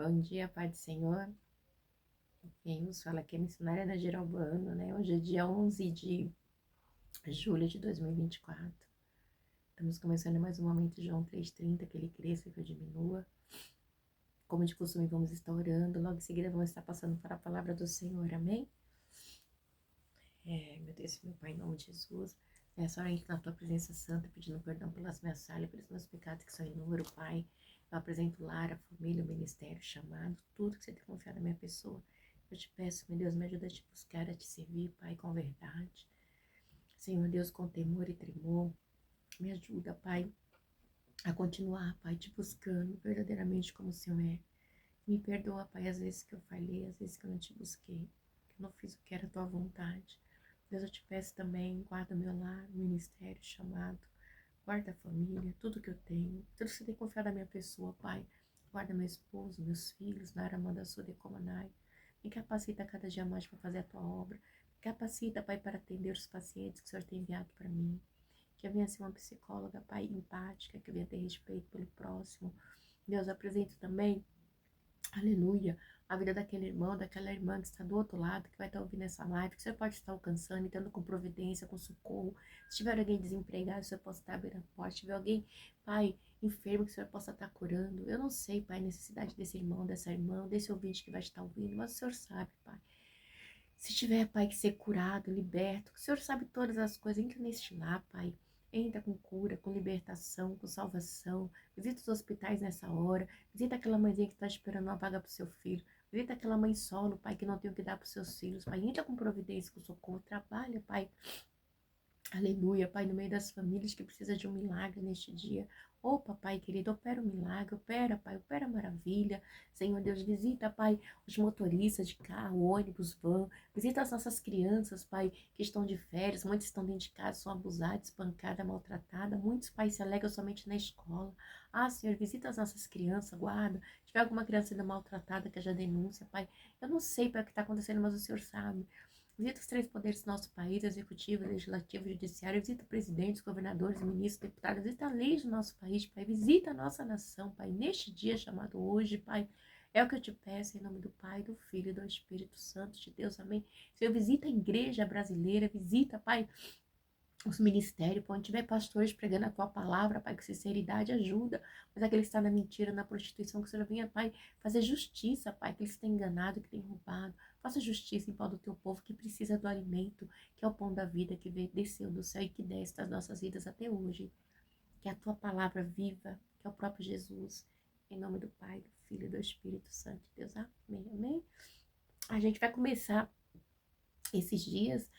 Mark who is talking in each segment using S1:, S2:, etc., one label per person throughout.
S1: Bom dia, Pai do Senhor. Quem nos fala aqui é a missionária da Geralbano, né? Hoje é dia 11 de julho de 2024. Estamos começando mais um momento de João 3,30, que ele cresça e que eu diminua. Como de costume, vamos estar orando. Logo em seguida, vamos estar passando para a palavra do Senhor. Amém? Meu Deus, meu Pai, em nome de Jesus. Nessa hora, a gente na tua presença santa, pedindo perdão pelas minhas falhas, pelos meus pecados que são inúmeros, Pai. Eu apresento o lar, a família, o ministério, o chamado, tudo que você tem confiado na minha pessoa. Eu te peço, meu Deus, me ajuda a te buscar, a te servir, Pai, com verdade. Senhor Deus, com temor e tremor. Me ajuda, Pai, a continuar, Pai, te buscando verdadeiramente como o Senhor é. Me perdoa, Pai, às vezes que eu falhei, às vezes que eu não te busquei, que eu não fiz o que era a tua vontade. Deus, eu te peço também, guarda o meu lar, o ministério, chamado, guarda a família, tudo que eu tenho, tudo que você tem confiado na minha pessoa, Pai. Guarda meu esposo, meus filhos, Nara Manda Sude Comanai. Me capacita cada dia mais para fazer a tua obra. Me capacita, Pai, para atender os pacientes que o Senhor tem enviado para mim. Que eu venha ser uma psicóloga, Pai, empática, que eu venha ter respeito pelo próximo. Deus, eu apresento também, aleluia, a vida daquele irmão, daquela irmã que está do outro lado, que vai estar ouvindo essa live, que você pode estar alcançando, estando com providência, com socorro. Se tiver alguém desempregado, você possa estar abrindo a porta. Se tiver alguém, Pai, enfermo, que o Senhor possa estar curando. Eu não sei, Pai, a necessidade desse irmão, dessa irmã, desse ouvinte que vai estar ouvindo, mas o Senhor sabe, Pai. Se tiver, Pai, que ser curado, liberto, o Senhor sabe todas as coisas, entra neste lar, Pai. Entra com cura, com libertação, com salvação. Visita os hospitais nessa hora. Visita aquela mãezinha que está esperando uma vaga para o seu filho. Visita aquela mãe solo, Pai, que não tem o que dar para os seus filhos. Pai, entra com providência, com socorro. Trabalha, Pai. Aleluia, Pai, no meio das famílias que precisa de um milagre neste dia. Ô, Papai querido, opera o milagre, opera, Pai, opera a maravilha. Senhor Deus, visita, Pai, os motoristas de carro, ônibus, van. Visita as nossas crianças, Pai, que estão de férias. Muitos estão dentro de casa, são abusados, espancadas, maltratadas. Muitos pais se alegram somente na escola. Ah, Senhor, visita as nossas crianças, guarda. Se tiver alguma criança sendo maltratada, que haja denúncia, Pai. Eu não sei, Pai, o que está acontecendo, mas o Senhor sabe. Visita os três poderes do nosso país, executivo, legislativo, judiciário. Visita presidentes, governadores, ministros, deputados. Visita a lei do nosso país, Pai. Visita a nossa nação, Pai. Neste dia chamado hoje, Pai. É o que eu te peço em nome do Pai, do Filho e do Espírito Santo de Deus. Amém. Senhor, visita a igreja brasileira. Visita, Pai, os ministérios, onde tiver pastores pregando a tua palavra, Pai, com sinceridade, ajuda. Mas aquele que está na mentira, na prostituição, que o Senhor venha, Pai, fazer justiça, Pai, que eles têm enganado, que têm roubado. Faça justiça em prol do teu povo que precisa do alimento, que é o pão da vida, que veio, desceu do céu e que desce das nossas vidas até hoje. Que é a tua palavra viva, que é o próprio Jesus. Em nome do Pai, do Filho e do Espírito Santo de Deus. Amém, amém. A gente vai começar esses dias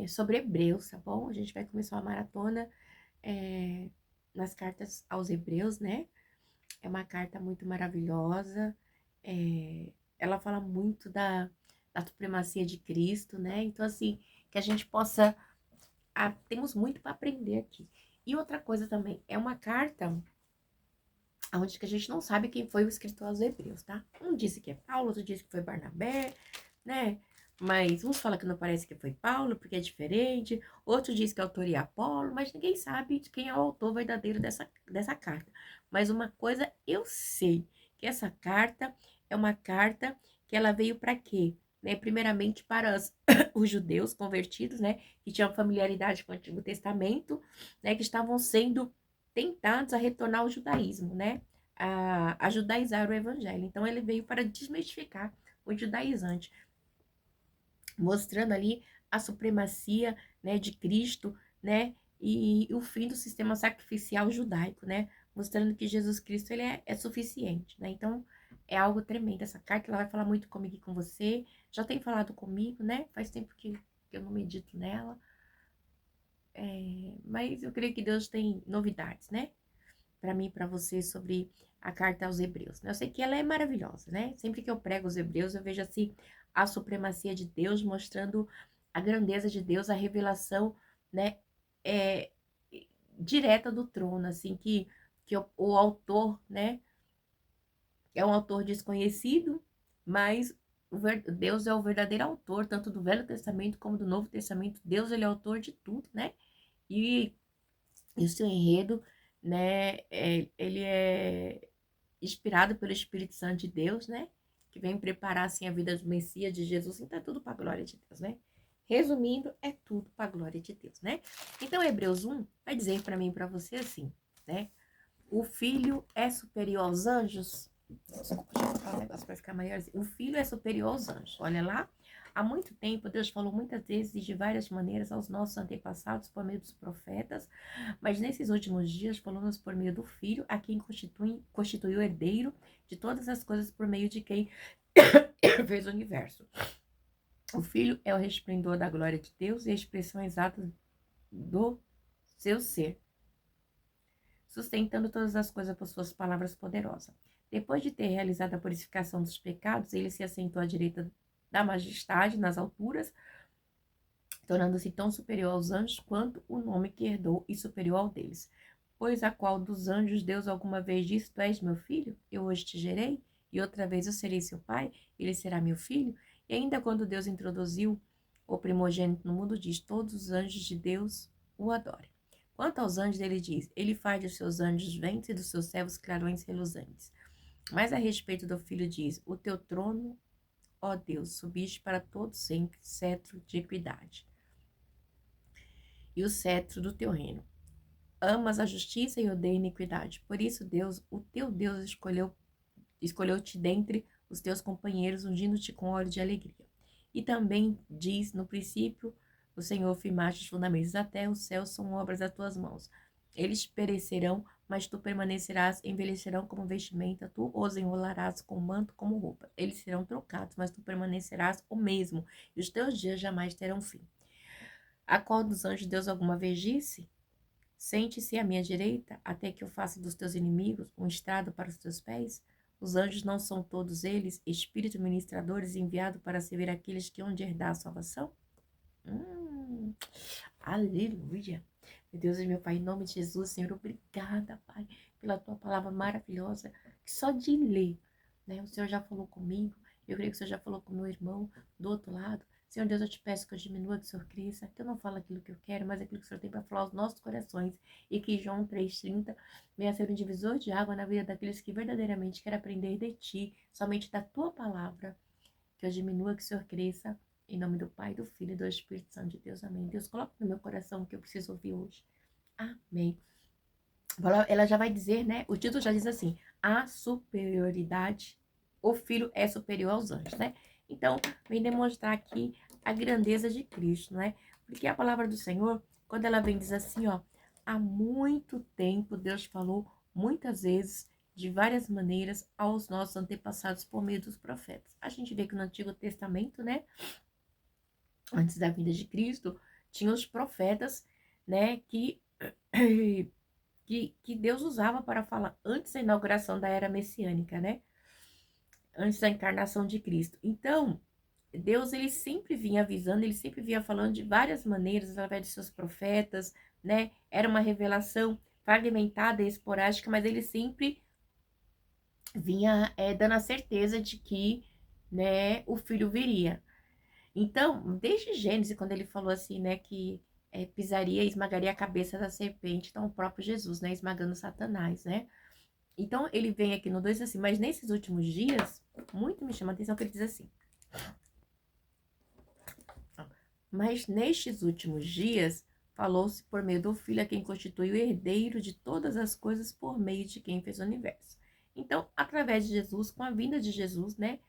S1: sobre Hebreus, tá bom? A gente vai começar uma maratona nas cartas aos Hebreus, né? É uma carta muito maravilhosa. Ela fala muito da supremacia de Cristo, né? Então, assim, que a gente possa. Temos muito para aprender aqui. E outra coisa também, é uma carta onde que a gente não sabe quem foi o escritor aos Hebreus, tá? Um disse que é Paulo, outro disse que foi Barnabé, né? Mas uns falam que não parece que foi Paulo, porque é diferente. Outro diz que a autoria é Apolo, mas ninguém sabe de quem é o autor verdadeiro dessa carta. Mas uma coisa eu sei, que essa carta é uma carta que ela veio para quê? Né? Primeiramente para os judeus convertidos, né? Que tinham familiaridade com o Antigo Testamento, né? Que estavam sendo tentados a retornar ao judaísmo, né? A judaizar o evangelho. Então ele veio para desmistificar o judaizante, mostrando ali a supremacia, né, de Cristo, né, e o fim do sistema sacrificial judaico, né, mostrando que Jesus Cristo ele é suficiente, né. Então é algo tremendo essa carta. Ela vai falar muito comigo e com você. Já tem falado comigo, né? Faz tempo que eu não medito nela. Mas eu creio que Deus tem novidades, né? Para mim e para você sobre a carta aos Hebreus. Eu sei que ela é maravilhosa, né? Sempre que eu prego os Hebreus, eu vejo assim a supremacia de Deus, mostrando a grandeza de Deus, a revelação, né, é, direta do trono, assim, que o autor, né, é um autor desconhecido, mas Deus é o verdadeiro autor, tanto do Velho Testamento como do Novo Testamento. Deus, ele é autor de tudo, né? E o seu enredo, né, ele é inspirado pelo Espírito Santo de Deus, né? Que vem preparar, assim, a vida do Messias, de Jesus. Então, é tudo para a glória de Deus, né? Resumindo, é tudo para a glória de Deus, né? Então, Hebreus 1 vai dizer para mim e para você assim, né? O filho é superior aos anjos. Desculpa, deixa eu colocar um negócio para ficar maiorzinho. O filho é superior aos anjos. Olha lá. Há muito tempo, Deus falou muitas vezes e de várias maneiras aos nossos antepassados por meio dos profetas, mas nesses últimos dias falou-nos por meio do Filho, a quem constituiu o herdeiro de todas as coisas por meio de quem fez o universo. O Filho é o resplendor da glória de Deus e a expressão exata do seu ser, sustentando todas as coisas por suas palavras poderosas. Depois de ter realizado a purificação dos pecados, ele se assentou à direita da majestade nas alturas, tornando-se tão superior aos anjos quanto o nome que herdou e superior ao deles. Pois a qual dos anjos Deus alguma vez disse: Tu és meu filho, eu hoje te gerei, e outra vez eu serei seu pai, ele será meu filho? E ainda quando Deus introduziu o primogênito no mundo, diz: Todos os anjos de Deus o adorem. Quanto aos anjos, ele diz: Ele faz dos seus anjos ventos e dos seus servos clarões reluzentes. Mas a respeito do filho diz: O teu trono, ó Deus, subiste para todo sempre, cetro de equidade, e o cetro do teu reino. Amas a justiça e odeia a iniquidade. Por isso, Deus, o teu Deus, escolheu-te dentre os teus companheiros, ungindo-te com óleo de alegria. E também diz, no princípio, o Senhor firmaste os fundamentos da terra, os céus são obras das tuas mãos. Eles perecerão, mas tu permanecerás, envelhecerão como vestimenta, tu os enrolarás com manto como roupa. Eles serão trocados, mas tu permanecerás o mesmo, e os teus dias jamais terão fim. A qual dos anjos Deus alguma vez disse: Sente-se à minha direita, até que eu faça dos teus inimigos um estrado para os teus pés? Os anjos não são todos eles espíritos ministradores enviados para servir aqueles que hão de herdar a salvação? Aleluia! Meu Deus e meu Pai, em nome de Jesus, Senhor, obrigada, Pai, pela tua palavra maravilhosa, que só de ler, né, o Senhor já falou comigo, eu creio que o Senhor já falou com meu irmão do outro lado. Senhor Deus, eu te peço que eu diminua, que o Senhor cresça, que eu não falo aquilo que eu quero, mas aquilo que o Senhor tem para falar aos nossos corações, e que João 3,30 venha ser um divisor de água na vida daqueles que verdadeiramente querem aprender de Ti, somente da Tua palavra, que eu diminua, que o Senhor cresça, em nome do Pai, do Filho e do Espírito Santo de Deus, amém. Deus, coloca no meu coração o que eu preciso ouvir hoje, amém. Ela já vai dizer, né, o título já diz assim: a superioridade, o Filho é superior aos anjos, né? Então, vem demonstrar aqui a grandeza de Cristo, né? Porque a palavra do Senhor, quando ela vem diz assim, ó, há muito tempo Deus falou muitas vezes, de várias maneiras, aos nossos antepassados por meio dos profetas. A gente vê que no Antigo Testamento, né, antes da vinda de Cristo, tinha os profetas, né, que Deus usava para falar antes da inauguração da era messiânica, né? Antes da encarnação de Cristo. Então, Deus, ele sempre vinha avisando, ele sempre vinha falando de várias maneiras, através de seus profetas, né? Era uma revelação fragmentada e esporádica, mas ele sempre vinha dando a certeza de que, né, o filho viria. Então, desde Gênesis, quando ele falou assim, né, que pisaria e esmagaria a cabeça da serpente, então o próprio Jesus, né, esmagando Satanás, né? Então, ele vem aqui no 2 assim, mas nesses últimos dias, muito me chama a atenção que ele diz assim, mas nestes últimos dias, falou-se por meio do Filho, a quem constitui o herdeiro de todas as coisas, por meio de quem fez o universo. Então, através de Jesus, com a vinda de Jesus, né,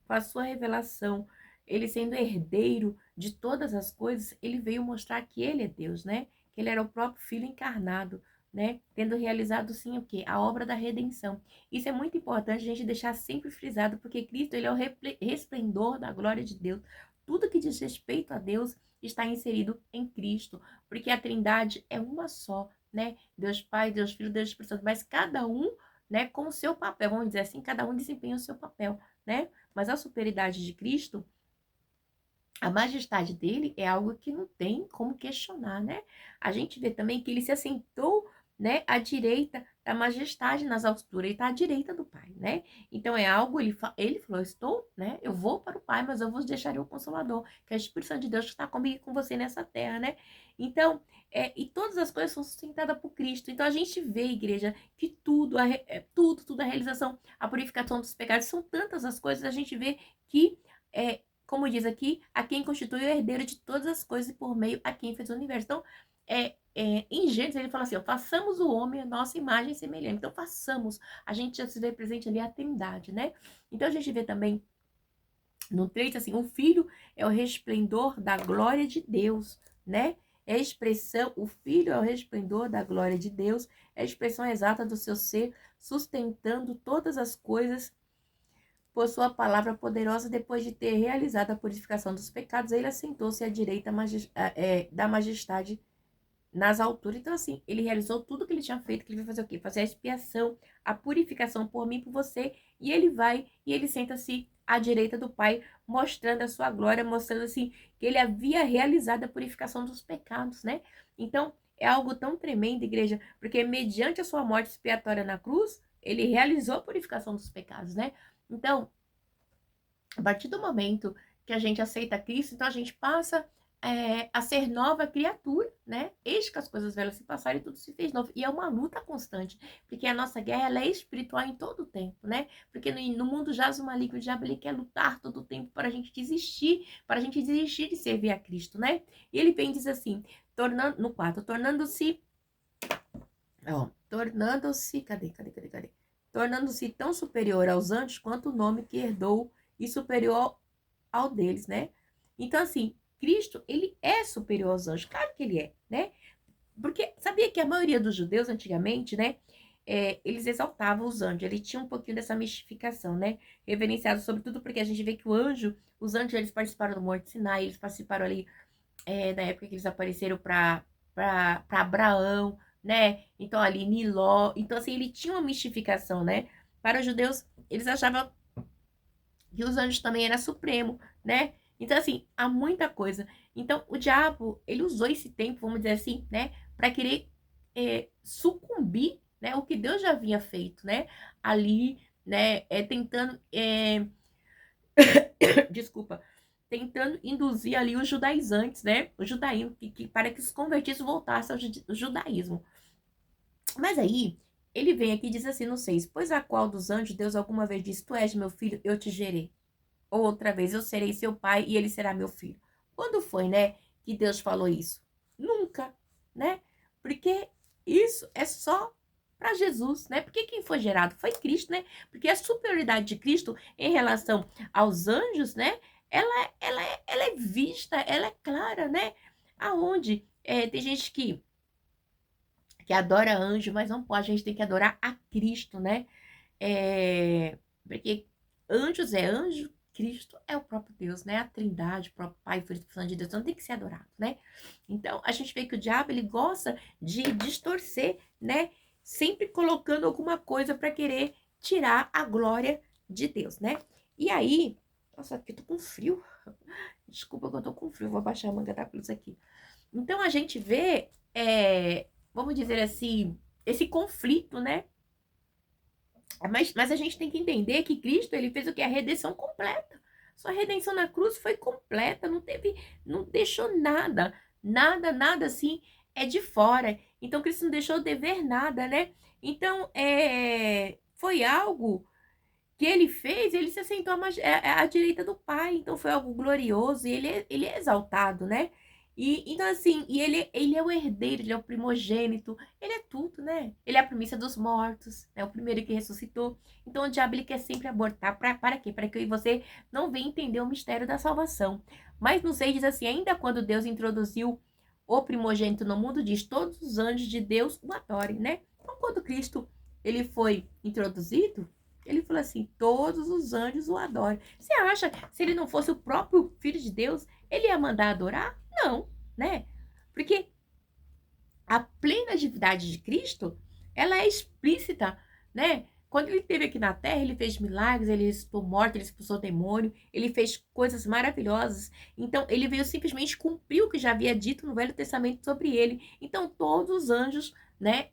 S1: com a sua revelação, ele sendo herdeiro de todas as coisas, ele veio mostrar que ele é Deus, né, que ele era o próprio Filho encarnado, né, tendo realizado sim o quê? A obra da redenção. Isso é muito importante a gente deixar sempre frisado, porque Cristo, ele é o resplendor da glória de Deus. Tudo que diz respeito a Deus está inserido em Cristo, porque a Trindade é uma só, né? Deus Pai, Deus Filho, Deus Espírito Santo, mas cada um, né, com o seu papel, vamos dizer assim, cada um desempenha o seu papel, né? Mas a superioridade de Cristo, a majestade dele é algo que não tem como questionar, né? A gente vê também que ele se assentou né, à direita da majestade nas alturas, ele está à direita do Pai, né? Então é algo, ele falou, estou, né, eu vou para o Pai, mas eu vos deixarei o Consolador, que é o Espírito Santo de Deus que está comigo e com você nessa terra, né? Então, e todas as coisas são sustentadas por Cristo. Então a gente vê, igreja, que tudo, a realização, a purificação dos pecados, são tantas as coisas, a gente vê que, como diz aqui, a quem constitui o herdeiro de todas as coisas e por meio a quem fez o universo. Então, em Gênesis ele fala assim, ó, façamos o homem a nossa imagem semelhante. Então, façamos. A gente já se vê presente ali a trindade, né? Então, a gente vê também no 3, assim, o Filho é o resplendor da glória de Deus, né? É a expressão, o Filho é o resplendor da glória de Deus, é a expressão exata do seu ser, sustentando todas as coisas por sua palavra poderosa. Depois de ter realizado a purificação dos pecados, ele assentou-se à direita da majestade nas alturas. Então, assim, ele realizou tudo que ele tinha feito, que ele vai fazer o quê? Fazer a expiação, a purificação por mim, por você, e ele vai, e ele senta-se à direita do Pai, mostrando a sua glória, mostrando, assim, que ele havia realizado a purificação dos pecados, né? Então, é algo tão tremendo, igreja, porque mediante a sua morte expiatória na cruz, ele realizou a purificação dos pecados, né? Então, a partir do momento que a gente aceita Cristo, então a gente passa a ser nova criatura, né? Eis que as coisas velhas se passaram e tudo se fez novo. E é uma luta constante, porque a nossa guerra ela é espiritual em todo o tempo, né? Porque no mundo jaz o maligno, o diabo ele quer lutar todo o tempo para a gente desistir de servir a Cristo, né? E ele vem e diz assim, no 4, cadê? Tornando-se tão superior aos anjos quanto o nome que herdou e superior ao deles, né? Então, assim, Cristo, ele é superior aos anjos, claro que ele é, né? Porque sabia que a maioria dos judeus antigamente, né, eles exaltavam os anjos, ele tinha um pouquinho dessa mistificação, né? Reverenciado sobretudo porque a gente vê que os anjos, eles participaram do Monte Sinai, eles participaram ali na época que eles apareceram para Abraão, né? Então ali Niló, então assim, ele tinha uma mistificação, né? Para os judeus, eles achavam que os anjos também era supremo, né? Então assim, há muita coisa. Então o diabo, ele usou esse tempo, vamos dizer assim, né? Para querer sucumbir, né? O que Deus já havia feito, né? Ali, né? Tentando, desculpa, tentando induzir ali os judaizantes, né? O judaísmo, para que os convertidos voltassem ao judaísmo. Mas aí, ele vem aqui e diz assim no 6, pois a qual dos anjos Deus alguma vez disse, tu és meu filho, eu te gerei. Ou outra vez, eu serei seu pai e ele será meu filho. Quando foi, né, que Deus falou isso? Nunca, né? Porque isso é só para Jesus, né? Porque quem foi gerado foi Cristo, né? Porque a superioridade de Cristo em relação aos anjos, né? Ela é vista, ela é clara, né? Aonde tem gente que adora anjo, mas não pode, a gente tem que adorar a Cristo, né? Porque anjos é anjo, Cristo é o próprio Deus, né? A trindade, o próprio Pai, Filho e Espírito Santo de Deus, então tem que ser adorado, né? Então, a gente vê que o diabo, ele gosta de distorcer, né? Sempre colocando alguma coisa para querer tirar a glória de Deus, né? E aí, nossa, aqui eu tô com frio. Desculpa que eu tô com frio, vou abaixar a manga da blusa aqui. Então, a gente vê, vamos dizer assim, esse conflito, né? Mas a gente tem que entender que Cristo, ele fez o que? A redenção completa. Sua redenção na cruz foi completa, não deixou nada assim, de fora. Então, Cristo não deixou dever nada, né? Então, foi algo que ele fez, ele se assentou à direita do Pai. Então, foi algo glorioso e ele é exaltado, né? Então, assim, ele é o herdeiro, ele é o primogênito, ele é tudo, né? Ele é a primícia dos mortos, é o primeiro que ressuscitou. Então, o diabo, ele quer sempre abortar. Para quê? Para que você não venha entender o mistério da salvação. Mas no 6 diz assim, ainda quando Deus introduziu o primogênito no mundo, diz, todos os anjos de Deus o adorem, né? Então, quando Cristo, ele foi introduzido, ele falou assim, todos os anjos o adoram. Você acha, se ele não fosse o próprio Filho de Deus, ele ia mandar adorar? Não, né? Porque a plena divindade de Cristo, ela é explícita, né? Quando ele esteve aqui na Terra, ele fez milagres, ele ressuscitou morto, ele expulsou demônio, ele fez coisas maravilhosas. Então, ele veio simplesmente cumprir o que já havia dito no Velho Testamento sobre ele. Então, todos os anjos né?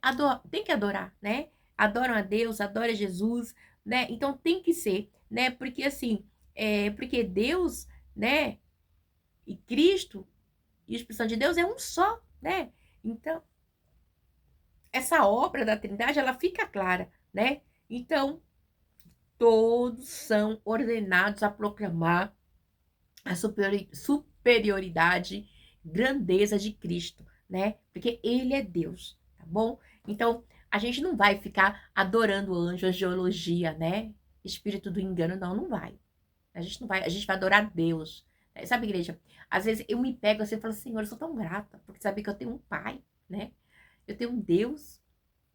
S1: Tem que adorar, né? Adoram a Deus, adoram Jesus, né? Então tem que ser, né? Porque assim, porque Deus, né? E Cristo e o Espírito Santo de Deus é um só, né? Então, essa obra da Trindade, ela fica clara, né? Então, todos são ordenados a proclamar a superioridade, grandeza de Cristo, né? Porque ele é Deus, tá bom? Então, a gente não vai ficar adorando anjo, angiologia, né? Espírito do engano, não, não vai. A gente não vai, a gente vai adorar Deus. Sabe, igreja? Às vezes eu me pego assim e falo, Senhor, eu sou tão grata, porque sabe que eu tenho um pai, né? Eu tenho um Deus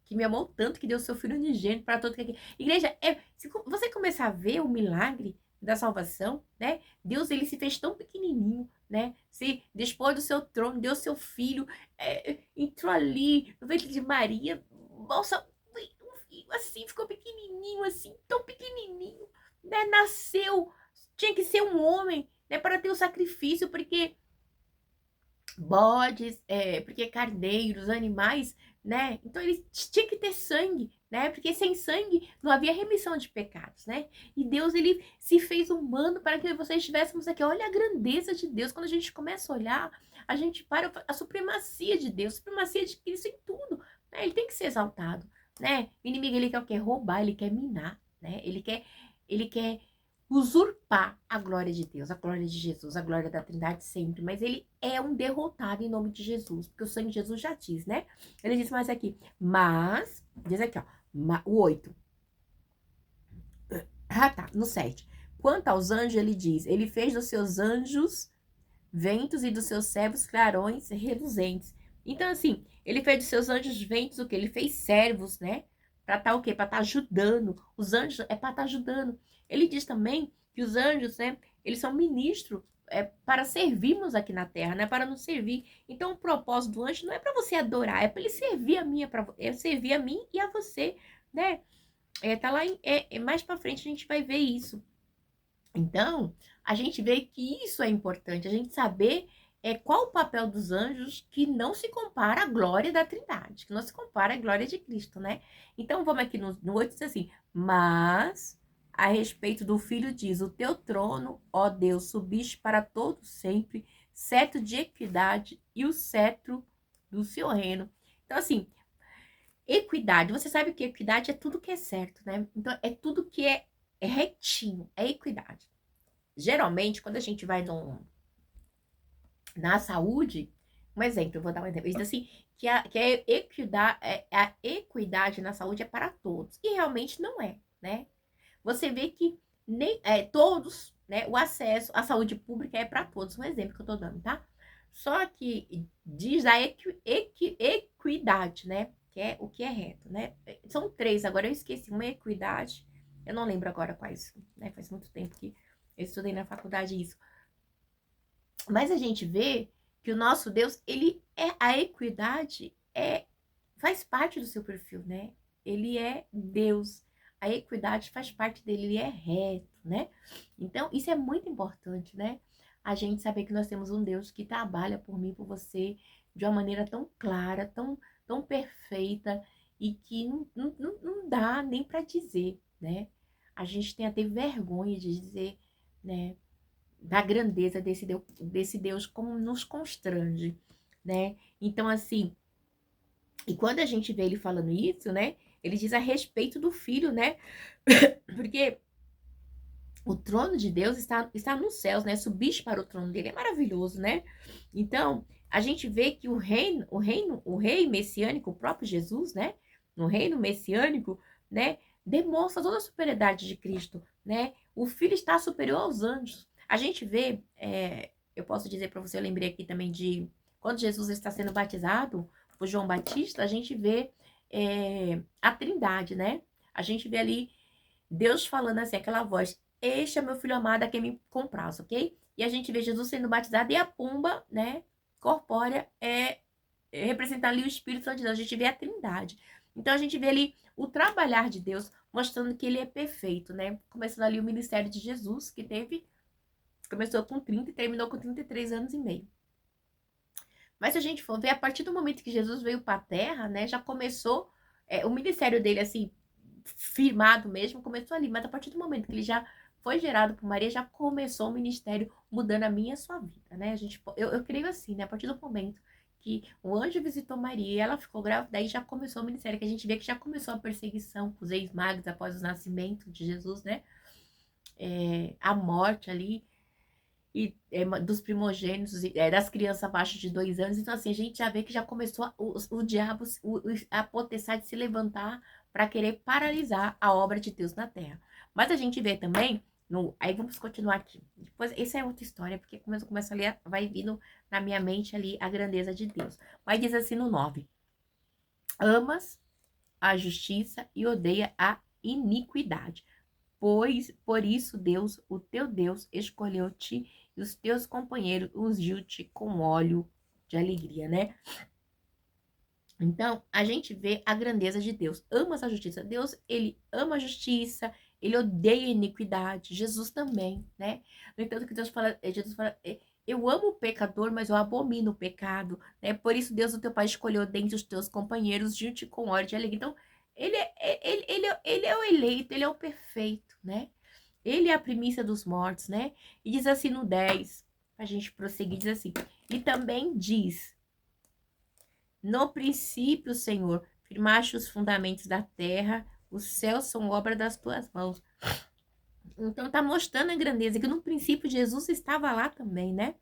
S1: que me amou tanto que deu seu filho unigênito para todo que... Igreja, se você começar a ver o milagre da salvação, né? Deus, ele se fez tão pequenininho, né? Se dispôs do seu trono, deu seu filho, entrou ali no ventre de Maria, nossa, um filho assim, ficou pequenininho, assim, tão pequenininho, né? Nasceu, tinha que ser um homem, né? Para ter o sacrifício, porque bodes, porque carneiros, animais, né? Então eles tinha que ter sangue, né? Porque sem sangue não havia remissão de pecados, né? E Deus, ele se fez humano para que vocês estivéssemos aqui. Olha a grandeza de Deus. Quando a gente começa a olhar, a gente para a supremacia de Deus, a supremacia de Cristo em tudo, né? Ele tem que ser exaltado, né? O inimigo, ele quer o quê? Roubar, ele quer minar, né? Ele quer usurpar a glória de Deus, a glória de Jesus, a glória da Trindade sempre, mas ele é um derrotado em nome de Jesus, porque o sangue de Jesus já diz, né? Ele diz mais aqui, mas, diz aqui, ó, o 8. Ah, tá, no 7. Quanto aos anjos, ele diz, ele fez dos seus anjos ventos e dos seus servos clarões reluzentes. Então, assim, ele fez dos seus anjos ventos o quê? Ele fez servos, né? Para estar o quê? Para estar ajudando. Os anjos é para estar ajudando. Ele diz também que os anjos, né? Eles são ministros para servirmos aqui na terra, né? Para nos servir. Então, o propósito do anjo não é para você adorar, é para ele servir a mim, servir a mim e a você, né? Tá lá mais para frente a gente vai ver isso. Então, a gente vê que isso é importante, a gente saber qual o papel dos anjos que não se compara à glória da Trindade, que não se compara à glória de Cristo, né? Então, vamos aqui no 8, diz assim, mas a respeito do Filho diz, o teu trono, ó Deus, subiste para todo sempre, cetro de equidade e o cetro do seu reino. Então, assim, equidade, você sabe que equidade é tudo que é certo, né? Então, é tudo que é retinho, é equidade. Geralmente, quando a gente vai na saúde, um exemplo, eu vou dar um exemplo, diz assim, a equidade na saúde é para todos, e realmente não é, né? Você vê que nem todos, né, o acesso à saúde pública é para todos, um exemplo que eu tô dando, tá? Só que diz a equidade, né? Que é o que é reto, né? São três, agora eu esqueci, uma equidade, eu não lembro agora quais, né? Faz muito tempo que eu estudei na faculdade isso. Mas a gente vê que o nosso Deus, ele a equidade faz parte do seu perfil, né? Ele é Deus. A equidade faz parte dele, ele é reto, né? Então, isso é muito importante, né? A gente saber que nós temos um Deus que trabalha por mim, por você, de uma maneira tão clara, tão perfeita, e que não dá nem para dizer, né? A gente tem até vergonha de dizer, né? Da grandeza desse Deus, como nos constrange, né? Então, assim, e quando a gente vê ele falando isso, né? Ele diz a respeito do filho, né? Porque o trono de Deus está nos céus, né? Subir para o trono dele é maravilhoso, né? Então, a gente vê que o rei messiânico, o próprio Jesus, né? No reino messiânico, né? Demonstra toda a superioridade de Cristo, né? O filho está superior aos anjos. A gente vê, eu posso dizer para você, eu lembrei aqui também de quando Jesus está sendo batizado por João Batista, a gente vê a Trindade, né? A gente vê ali Deus falando assim, aquela voz, este é meu filho amado a quem me compraz, ok? E a gente vê Jesus sendo batizado e a pomba, né, corpórea, representando ali o Espírito Santo de Deus. A gente vê a Trindade. Então a gente vê ali o trabalhar de Deus, mostrando que ele é perfeito, né? Começando ali o ministério de Jesus, que começou com 30 e terminou com 33 anos e meio. Mas se a gente for ver, a partir do momento que Jesus veio para a Terra, né, já começou o ministério dele, assim, firmado mesmo, começou ali. Mas a partir do momento que ele já foi gerado por Maria, já começou o ministério mudando a minha e a sua vida, né? Eu creio assim, né? A partir do momento que o anjo visitou Maria e ela ficou grávida, daí já começou o ministério, que a gente vê que já começou a perseguição com os ex-magos após o nascimento de Jesus, né? A morte ali e dos primogênitos, das crianças abaixo de 2 anos. Então, assim, a gente já vê que já começou o diabo, a potestade se levantar para querer paralisar a obra de Deus na terra. Mas a gente vê também, aí vamos continuar aqui. Depois, essa é outra história, porque quando eu começo a ler, vai vindo na minha mente ali a grandeza de Deus. Mas diz assim no 9: amas a justiça e odeia a iniquidade. Pois por isso Deus, o teu Deus, escolheu-te e os teus companheiros ungiu-te com óleo de alegria, né? Então, a gente vê a grandeza de Deus. Ama essa justiça. Deus, ele ama a justiça, ele odeia a iniquidade. Jesus também, né? No entanto, que Jesus fala, eu amo o pecador, mas eu abomino o pecado, né? Por isso Deus, o teu Pai, escolheu dentre os teus companheiros, junte com óleo de alegria. Então, ele é o eleito, ele é o perfeito, né? Ele é a primícia dos mortos, né? E diz assim no 10, a gente prosseguir, diz assim, e também diz, no princípio, Senhor, firmaste os fundamentos da terra, os céus são obra das tuas mãos. Então tá mostrando a grandeza, que no princípio Jesus estava lá também, né?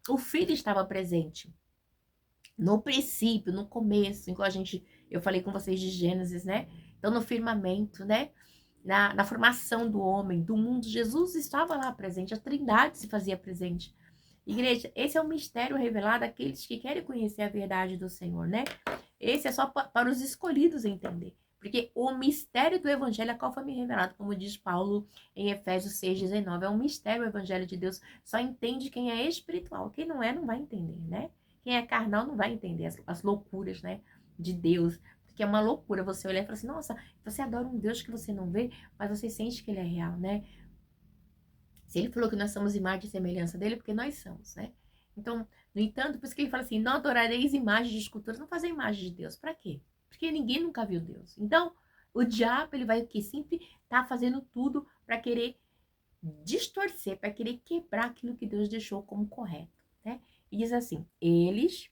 S1: O Filho estava presente. No princípio, no começo, igual eu falei com vocês de Gênesis, né? Então no firmamento, né? Na formação do homem, do mundo, Jesus estava lá presente, a Trindade se fazia presente. Igreja, esse é um mistério revelado àqueles que querem conhecer a verdade do Senhor, né? Esse é só para os escolhidos entender. Porque o mistério do evangelho, a qual foi me revelado, como diz Paulo em Efésios 6,19, é um mistério, o evangelho de Deus. Só entende quem é espiritual. Quem não é, não vai entender, né? Quem é carnal não vai entender as loucuras, né? De Deus. Porque é uma loucura você olhar e falar assim, nossa, você adora um Deus que você não vê, mas você sente que ele é real, né? Se ele falou que nós somos imagem e semelhança dele, é porque nós somos, né? Então, no entanto, por isso que ele fala assim, não adorareis imagens de esculturas, não fazer imagem de Deus. Para quê? Porque ninguém nunca viu Deus. Então, o diabo, ele vai o quê? Sempre tá fazendo tudo para querer distorcer, para querer quebrar aquilo que Deus deixou como correto, né? E diz assim, eles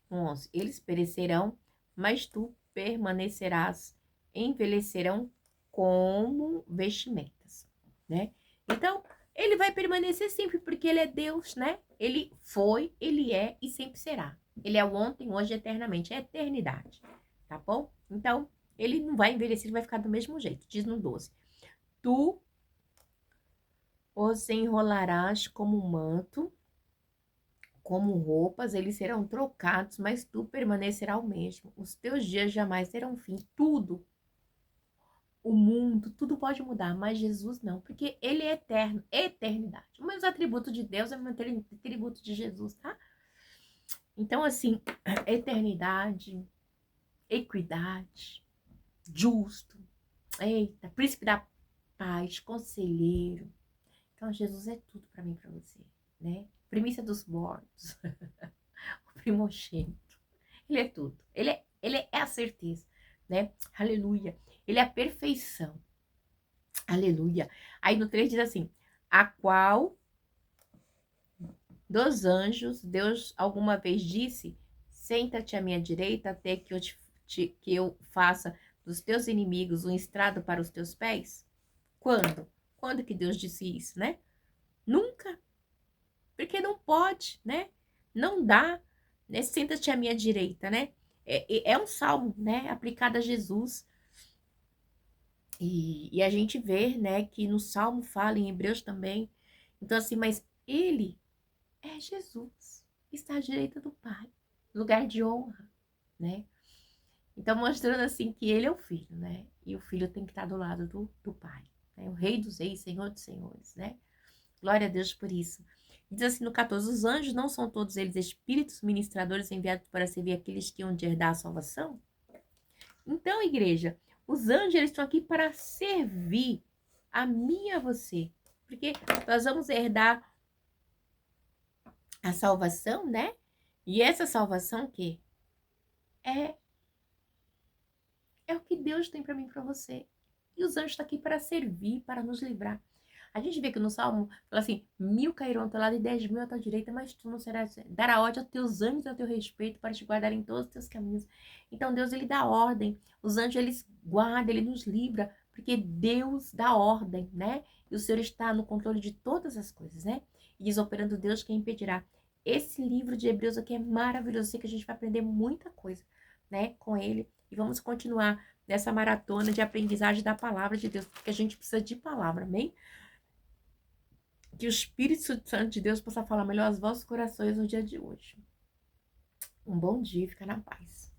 S1: perecerão, mas tu permanecerás, envelhecerão como vestimentas, né? Então, ele vai permanecer sempre, porque ele é Deus, né? Ele foi, ele é e sempre será. Ele é o ontem, hoje, eternamente. É eternidade, tá bom? Então, ele não vai envelhecer, ele vai ficar do mesmo jeito. Diz no 12. Tu os enrolarás como manto, como roupas, eles serão trocados, mas tu permanecerás o mesmo. Os teus dias jamais terão fim. Tudo, o mundo, tudo pode mudar, mas Jesus não, porque ele é eterno, eternidade. O mesmo atributo de Deus é o mesmo atributo de Jesus, tá? Então, assim, eternidade, equidade, justo, eita, príncipe da paz, conselheiro. Então, Jesus é tudo para mim e para você, né? Primícia dos mortos, o primogênito. Ele é tudo. Ele é a certeza, né? Aleluia. Ele é a perfeição. Aleluia. Aí no 3 diz assim, a qual dos anjos Deus alguma vez disse, senta-te à minha direita até que eu faça dos teus inimigos um estrado para os teus pés? Quando? Quando que Deus disse isso, né? Nunca. Porque não pode, né? Não dá, né? Senta-te à minha direita, né? É um salmo, né? Aplicado a Jesus. E a gente vê, né, que no Salmo fala, em Hebreus também. Então, assim, mas ele é Jesus, está à direita do Pai, lugar de honra, né? Então, mostrando assim que ele é o filho, né? E o filho tem que estar do lado do Pai, né? O Rei dos Reis, Senhor dos Senhores, né? Glória a Deus por isso. Diz assim no 14, os anjos não são todos eles espíritos ministradores enviados para servir aqueles que hão de herdar a salvação? Então, igreja, os anjos eles estão aqui para servir a mim e a você. Porque nós vamos herdar a salvação, né? E essa salvação que é, é o que Deus tem para mim e para você. E os anjos estão aqui para servir, para nos livrar. A gente vê que no Salmo fala assim: 1.000 cairão ao teu lado e 10.000 à tua direita, mas tu não serás. Dará ordem aos teus anjos ao teu respeito para te guardar em todos os teus caminhos. Então Deus, ele dá ordem. Os anjos, eles guardam, ele nos livra, porque Deus dá ordem, né? E o Senhor está no controle de todas as coisas, né? E diz: operando Deus, quem impedirá? Esse livro de Hebreus aqui é maravilhoso. Eu sei que a gente vai aprender muita coisa, né, com ele. E vamos continuar nessa maratona de aprendizagem da palavra de Deus, porque a gente precisa de palavra, amém? Que o Espírito Santo de Deus possa falar melhor aos vossos corações no dia de hoje. Um bom dia, fica na paz.